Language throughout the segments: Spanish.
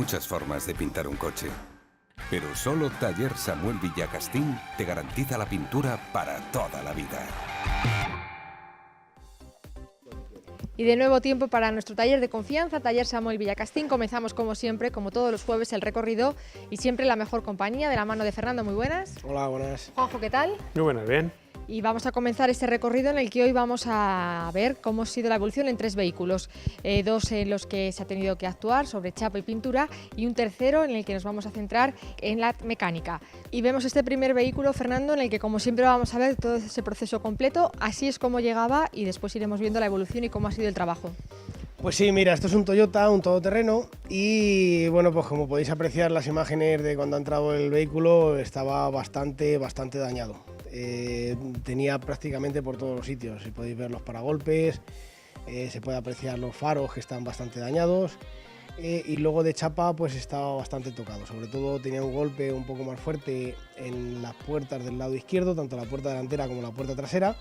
muchas formas de pintar un coche, pero solo Taller Samuel Villacastín te garantiza la pintura para toda la vida. Y de nuevo tiempo para nuestro taller de confianza, Taller Samuel Villacastín. Comenzamos como siempre, como todos los jueves, el recorrido y siempre la mejor compañía, de la mano de Fernando. Muy buenas. Hola, buenas. Juanjo, ¿qué tal? Muy buenas, bien. Y vamos a comenzar este recorrido en el que hoy vamos a ver cómo ha sido la evolución en 3 vehículos. 2 en los que se ha tenido que actuar sobre chapa y pintura y un tercero en el que nos vamos a centrar en la mecánica. Y vemos este primer vehículo, Fernando, en el que como siempre vamos a ver todo ese proceso completo. Así es como llegaba y después iremos viendo la evolución y cómo ha sido el trabajo. Pues sí, mira, esto es un Toyota, un todoterreno y bueno, pues como podéis apreciar las imágenes de cuando ha entrado el vehículo, estaba bastante dañado. Tenía prácticamente por todos los sitios, si podéis ver los paragolpes, se puede apreciar los faros que están bastante dañados y luego de chapa pues estaba bastante tocado, sobre todo tenía un golpe un poco más fuerte en las puertas del lado izquierdo, tanto la puerta delantera como la puerta trasera.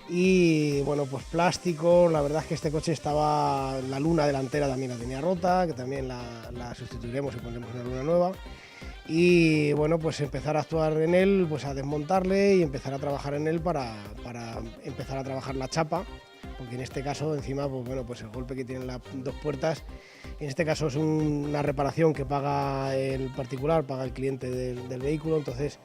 Y bueno, pues plástico, la verdad es que este coche estaba, la luna delantera también la tenía rota, que también la sustituiremos y pondremos una luna nueva. Y bueno, pues empezar a actuar en él, pues a desmontarle y empezar a trabajar en él para empezar a trabajar la chapa, porque en este caso encima, pues bueno, pues el golpe que tienen las 2 puertas, en este caso es una reparación que paga el particular, paga el cliente del vehículo, entonces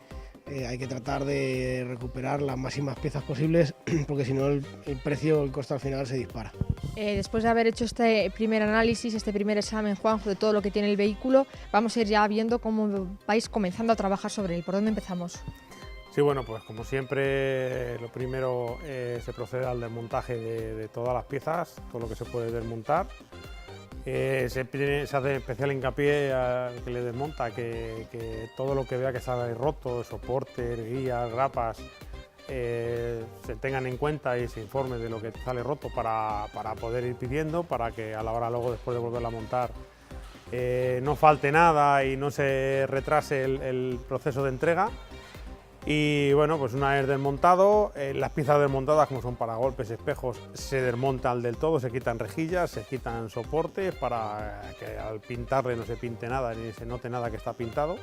hay que tratar de recuperar las máximas piezas posibles porque si no el precio, el coste al final se dispara. Después de haber hecho este primer análisis, este primer examen, Juanjo, de todo lo que tiene el vehículo, vamos a ir ya viendo cómo vais comenzando a trabajar sobre él. ¿Por dónde empezamos? Sí, bueno, pues como siempre, lo primero se procede al desmontaje de todas las piezas, todo lo que se puede desmontar. Se hace especial hincapié al que le desmonta, que todo lo que vea que sale roto, soportes, guías, grapas, se tengan en cuenta y se informe de lo que sale roto para poder ir pidiendo, para que a la hora luego después de volverla a montar no falte nada y no se retrase el proceso de entrega. Y bueno, pues una vez desmontado, las piezas desmontadas, como son paragolpes, espejos, se desmontan del todo, se quitan rejillas, se quitan soportes para que al pintarle no se pinte nada ni se note nada que está pintado.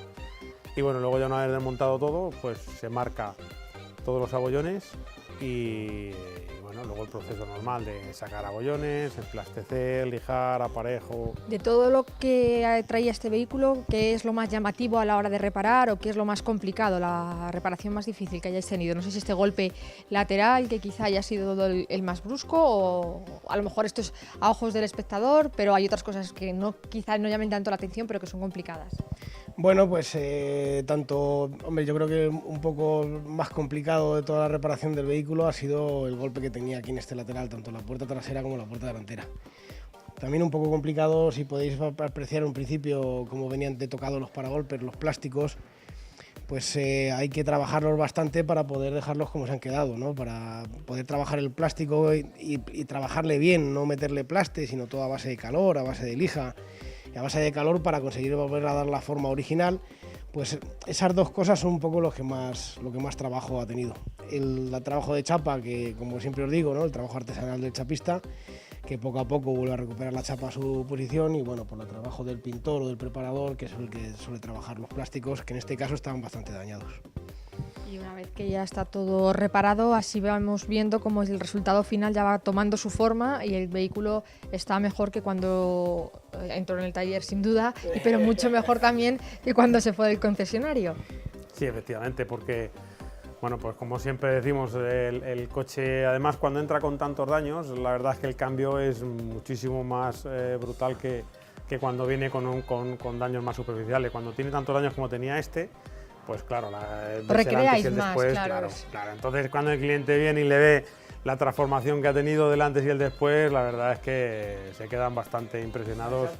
Y bueno, luego ya una vez desmontado todo, pues se marca todos los abollones y bueno, luego el proceso normal de sacar abollones, emplastecer, lijar, aparejo. De todo lo que traía este vehículo, ¿qué es lo más llamativo a la hora de reparar o qué es lo más complicado, la reparación más difícil que hayáis tenido? No sé si este golpe lateral, que quizá haya sido el más brusco, o a lo mejor esto es a ojos del espectador, pero hay otras cosas que quizá no llamen tanto la atención, pero que son complicadas. Bueno, pues hombre, yo creo que un poco más complicado de toda la reparación del vehículo ha sido el golpe que tenía aquí en este lateral, tanto la puerta trasera como la puerta delantera. También un poco complicado, si podéis apreciar un principio cómo venían de tocados los paragolpes, los plásticos, pues hay que trabajarlos bastante para poder dejarlos como se han quedado, ¿no? Para poder trabajar el plástico y trabajarle bien, no meterle plaste, sino todo a base de calor, a base de lija y a base de calor para conseguir volver a dar la forma original. Pues esas 2 cosas son un poco lo que más trabajo ha tenido. El trabajo de chapa, que como siempre os digo, ¿no? El trabajo artesanal del chapista, que poco a poco vuelve a recuperar la chapa a su posición, y bueno, por el trabajo del pintor o del preparador, que es el que suele trabajar los plásticos, que en este caso estaban bastante dañados. Y una vez que ya está todo reparado, así vamos viendo cómo el resultado final ya va tomando su forma y el vehículo está mejor que cuando entró en el taller, sin duda, pero mucho mejor también que cuando se fue del concesionario. Sí, efectivamente, porque bueno, pues como siempre decimos, el coche, además cuando entra con tantos daños, la verdad es que el cambio es muchísimo más brutal que cuando viene con daños más superficiales. Cuando tiene tantos daños como tenía este, pues claro, recreáis el más, después, claro. Entonces cuando el cliente viene y le ve la transformación que ha tenido del antes y el después, la verdad es que se quedan bastante impresionados.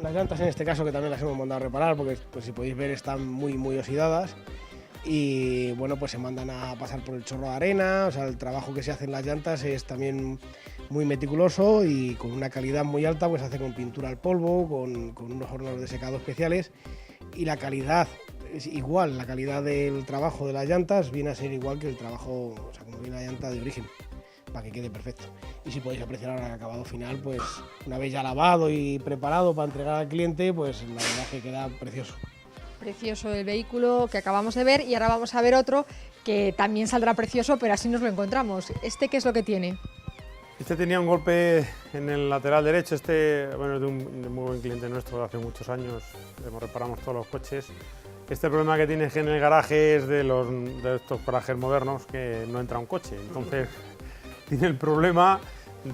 Las llantas en este caso, que también las hemos mandado a reparar, porque pues, si podéis ver están muy oxidadas y bueno, pues se mandan a pasar por el chorro de arena. O sea, el trabajo que se hace en las llantas es también muy meticuloso y con una calidad muy alta, pues se hace con pintura al polvo, con unos hornos de secado especiales, y la calidad es igual, la calidad del trabajo de las llantas viene a ser igual que el trabajo, o sea, como viene la llanta de origen. para que quede perfecto. Y si podéis apreciar ahora el acabado final, pues una vez ya lavado y preparado para entregar al cliente, pues la verdad es que queda precioso. Precioso el vehículo que acabamos de ver y ahora vamos a ver otro que también saldrá precioso, pero así nos lo encontramos. ¿Este qué es lo que tiene? Este tenía un golpe en el lateral derecho, bueno, es de un muy buen cliente nuestro de hace muchos años, reparamos todos los coches. Este problema que tiene es que en el garaje es de estos garajes modernos que no entra un coche, entonces tiene el problema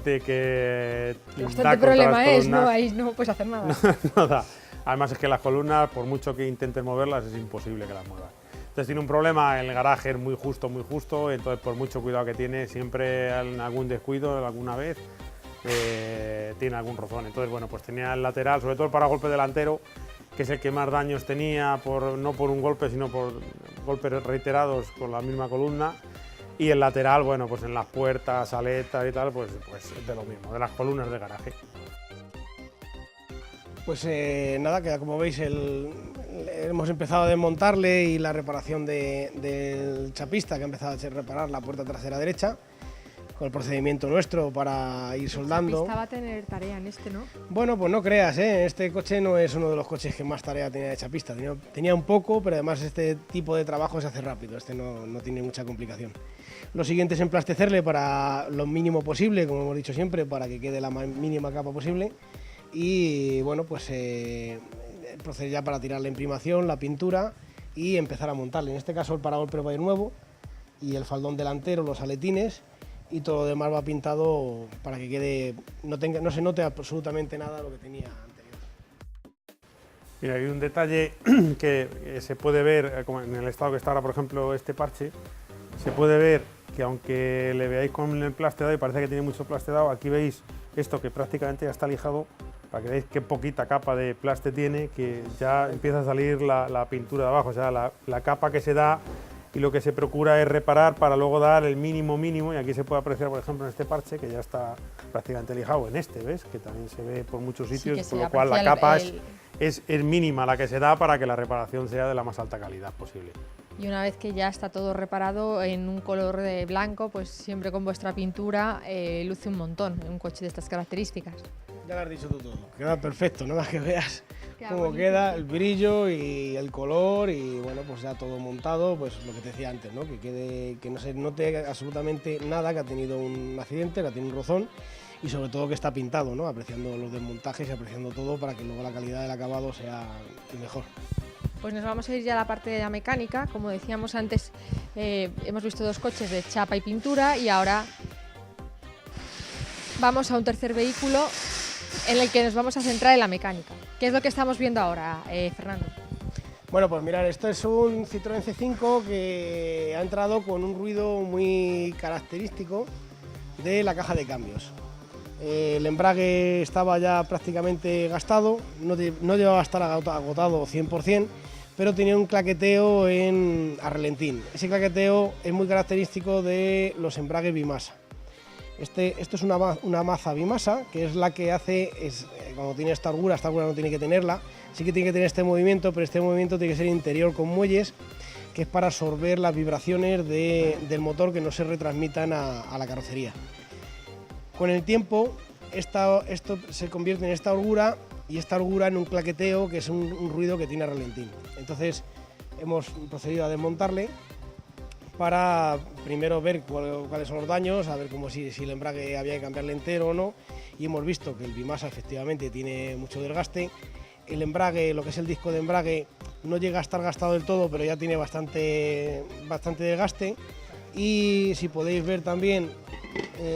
de que... Bastante problema es, ¿no? Ahí no puedes hacer nada. No da. Además es que las columnas, por mucho que intentes moverlas, es imposible que las muevas. Entonces tiene un problema, el garaje es muy justo, entonces por mucho cuidado que tiene, siempre en algún descuido, alguna vez, tiene algún rozón. Entonces, bueno, pues tenía el lateral, sobre todo el paragolpe delantero, que es el que más daños tenía, no por un golpe, sino por golpes reiterados con la misma columna. Y el lateral, bueno, pues en las puertas, aletas y tal, pues de lo mismo, de las columnas de garaje. Pues nada, que como veis hemos empezado a desmontarle y la reparación del chapista, que ha empezado a reparar la puerta trasera derecha, con el procedimiento nuestro para ir soldando. El chapista va a tener tarea en este, ¿no? Bueno, pues no creas, este coche no es uno de los coches que más tarea tenía de chapista. Tenía un poco, pero además este tipo de trabajo se hace rápido, este no tiene mucha complicación. Lo siguiente es emplastecerle para lo mínimo posible, como hemos dicho siempre, para que quede la mínima capa posible. Y bueno, pues proceder ya para tirar la imprimación, la pintura y empezar a montarle. En este caso el paragolpe va a ir nuevo y el faldón delantero, los aletines y todo lo demás va pintado para que quede, no se note absolutamente nada de lo que tenía anterior. Mira, hay un detalle que se puede ver, como en el estado que está ahora, por ejemplo, este parche, se puede ver que aunque le veáis con el plasteado y parece que tiene mucho plasteado, aquí veis esto que prácticamente ya está lijado, para que veáis qué poquita capa de plaste tiene, que ya empieza a salir la pintura de abajo, o sea, la capa que se da y lo que se procura es reparar para luego dar el mínimo, y aquí se puede apreciar, por ejemplo, en este parche, que ya está prácticamente lijado, en este, ¿ves? Que también se ve por muchos sitios, sí, por lo cual la capa es mínima la que se da para que la reparación sea de la más alta calidad posible. Y una vez que ya está todo reparado en un color de blanco, pues siempre con vuestra pintura luce un montón en un coche de estas características. Ya lo has dicho tú todo, queda perfecto, nada más que veas cómo bonito. queda el brillo y el color y bueno, pues ya todo montado, pues lo que te decía antes, ¿no? Que no se note absolutamente nada, que ha tenido un accidente, que ha tenido un rozón y sobre todo que está pintado, ¿no? Apreciando los desmontajes y apreciando todo para que luego la calidad del acabado sea mejor. Pues nos vamos a ir ya a la parte de la mecánica. Como decíamos antes, hemos visto dos coches de chapa y pintura y ahora vamos a un tercer vehículo en el que nos vamos a centrar en la mecánica. ¿Qué es lo que estamos viendo ahora, Fernando? Bueno, pues mirad, esto es un Citroën C5 que ha entrado con un ruido muy característico de la caja de cambios. El embrague estaba ya prácticamente gastado, no llevaba a estar agotado 100%, pero tenía un claqueteo a relentín. Ese claqueteo es muy característico de los embragues bimasa. Esto es una maza bimasa, que es la que hace, cuando tiene esta holgura no tiene que tenerla, sí que tiene que tener este movimiento, pero este movimiento tiene que ser interior con muelles, que es para absorber las vibraciones del motor que no se retransmitan a la carrocería. Con el tiempo, esto se convierte en esta holgura y esta holgura en un claqueteo, que es un ruido que tiene relentín. Entonces hemos procedido a desmontarle para primero ver cuáles son los daños, a ver si el embrague había que cambiarle entero o no, y hemos visto que el bimasa efectivamente tiene mucho desgaste. El embrague, lo que es el disco de embrague, no llega a estar gastado del todo, pero ya tiene bastante desgaste. Y si podéis ver también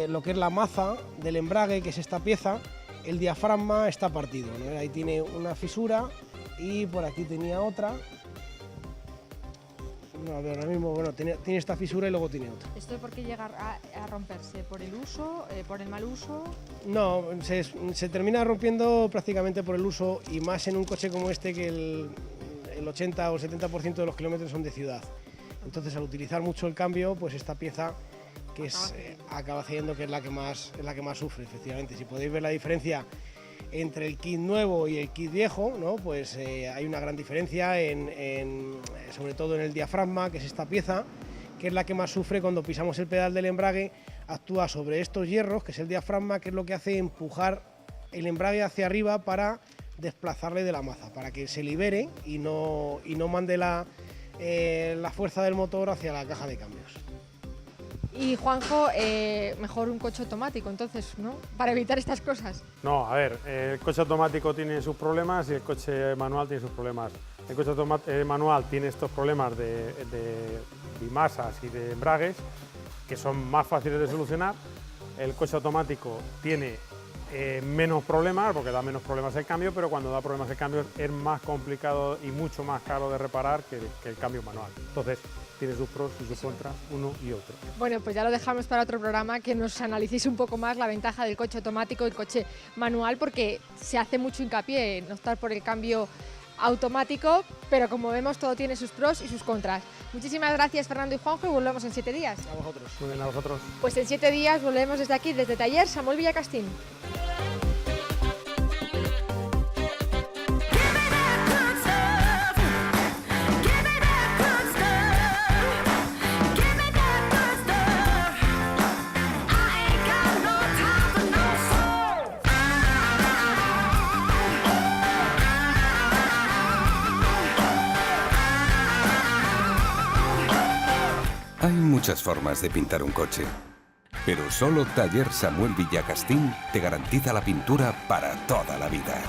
lo que es la maza del embrague, que es esta pieza, el diafragma está partido, ¿no? Ahí tiene una fisura y por aquí tenía otra. No, ahora mismo, bueno, tiene esta fisura y luego tiene otra. ¿Esto por qué llega a romperse? ¿Por el uso? ¿Por el mal uso? No, se termina rompiendo prácticamente por el uso y más en un coche como este, que el 80 o el 70% de los kilómetros son de ciudad. Entonces, al utilizar mucho el cambio, pues esta pieza que acaba haciendo que es la que más sufre, efectivamente. Si podéis ver la diferencia entre el kit nuevo y el kit viejo, ¿no? Pues hay una gran diferencia, sobre todo en el diafragma, que es esta pieza, que es la que más sufre cuando pisamos el pedal del embrague, actúa sobre estos hierros, que es el diafragma, que es lo que hace empujar el embrague hacia arriba para desplazarle de la maza, para que se libere y no mande la fuerza del motor hacia la caja de cambios. Y Juanjo, mejor un coche automático, entonces, ¿no? Para evitar estas cosas. No, a ver, el coche automático tiene sus problemas y el coche manual tiene sus problemas. El coche manual tiene estos problemas de bimasas y de embragues que son más fáciles de solucionar. El coche automático tiene menos problemas, porque da menos problemas el cambio, pero cuando da problemas el cambio es más complicado y mucho más caro de reparar que el cambio manual. Entonces, tiene sus pros y sus contras, uno y otro. Bueno, pues ya lo dejamos para otro programa, que nos analicéis un poco más la ventaja del coche automático y el coche manual, porque se hace mucho hincapié en optar por el cambio automático, pero como vemos todo tiene sus pros y sus contras. Muchísimas gracias Fernando y Juanjo y volvemos en 7 días. A vosotros. Muy bien, a vosotros. Pues en 7 días volvemos desde aquí, desde Taller Samuel Villacastín. Hay muchas formas de pintar un coche, pero solo Taller Samuel Villacastín te garantiza la pintura para toda la vida.